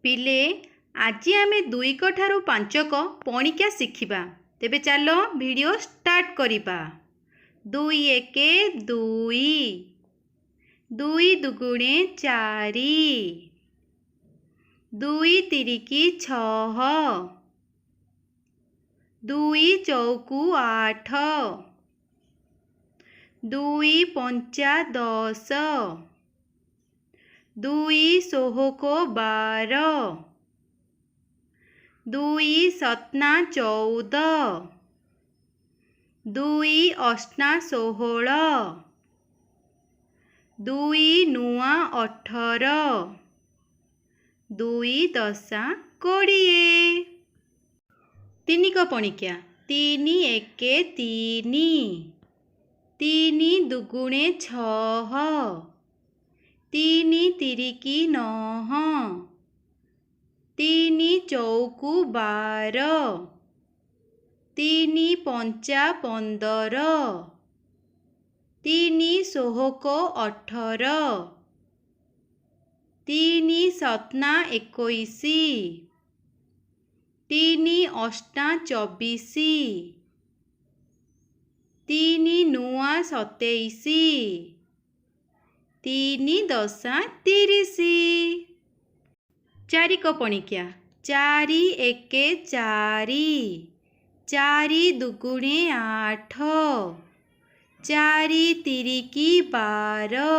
ପିଲେ ଆଜି ଆମେ 2 କ ଠାରୁ 5 କ ପଣିକିଆ ଶିଖିବା। ତେବେ ଚାଲ ଭିଡ଼ିଓ ଷ୍ଟାର୍ଟ କରିବା। 2 1 2 2 ଦୁଗୁଣେ 4 2 ତିରିକି 6 2 ଚଉକୁ 8 2 ପଞ୍ଚା 10 2 ଷୋହକ 12 2 ସତନା 14 2 ଅଷ୍ଟନା 16 2 ନୂଆ 18 2 ଦଶା 20। 3 କ ପଣିକିଆ 3 1 3 3 ଦୁଗୁଣେ 6 3 ତିରିକି 9 3 ଚଉକୁ 12 3 ପଞ୍ଚା 15 3 ଷୋହକ 18 3 ସତନା 21 3 ଅଷ୍ଟନା 24 3 ନୂଆ 27 3 ଦଶା 30। 4 କ ପଣିକିଆ 4 1 4 4 ଦୁଗୁଣେ 8 4 ତିରିକି 12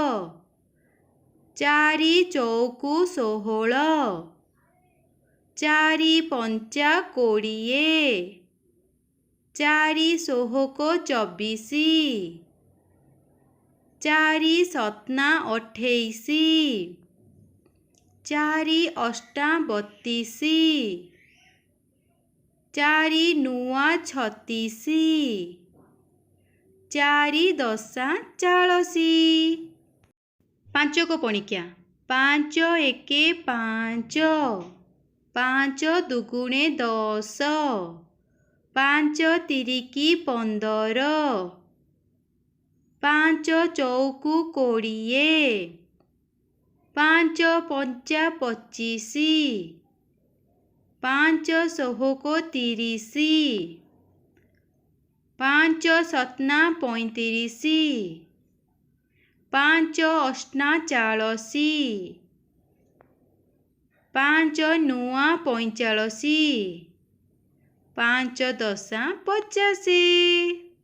4 ଚଉକୁ 16 4 ପଞ୍ଚା 20 4 ଷୋହକ 24 4 ସତନା 28 4 ଅଷ୍ଟା 32 4 ନୂଆ 36 4 ଦଶା 40। 5 କ ପଣିକିଆ 5 1 5 5 ଦୁଗୁଣେ 10 5 ତିରିକି 15 5 ଚଉକୁ 20 5 ପଞ୍ଚା 25 5 ଷୋହକ 30 5 ସତନା 35 5 ଅଷ୍ଟନା 40 5 ନୂଆ 45 5 ଦଶା 50।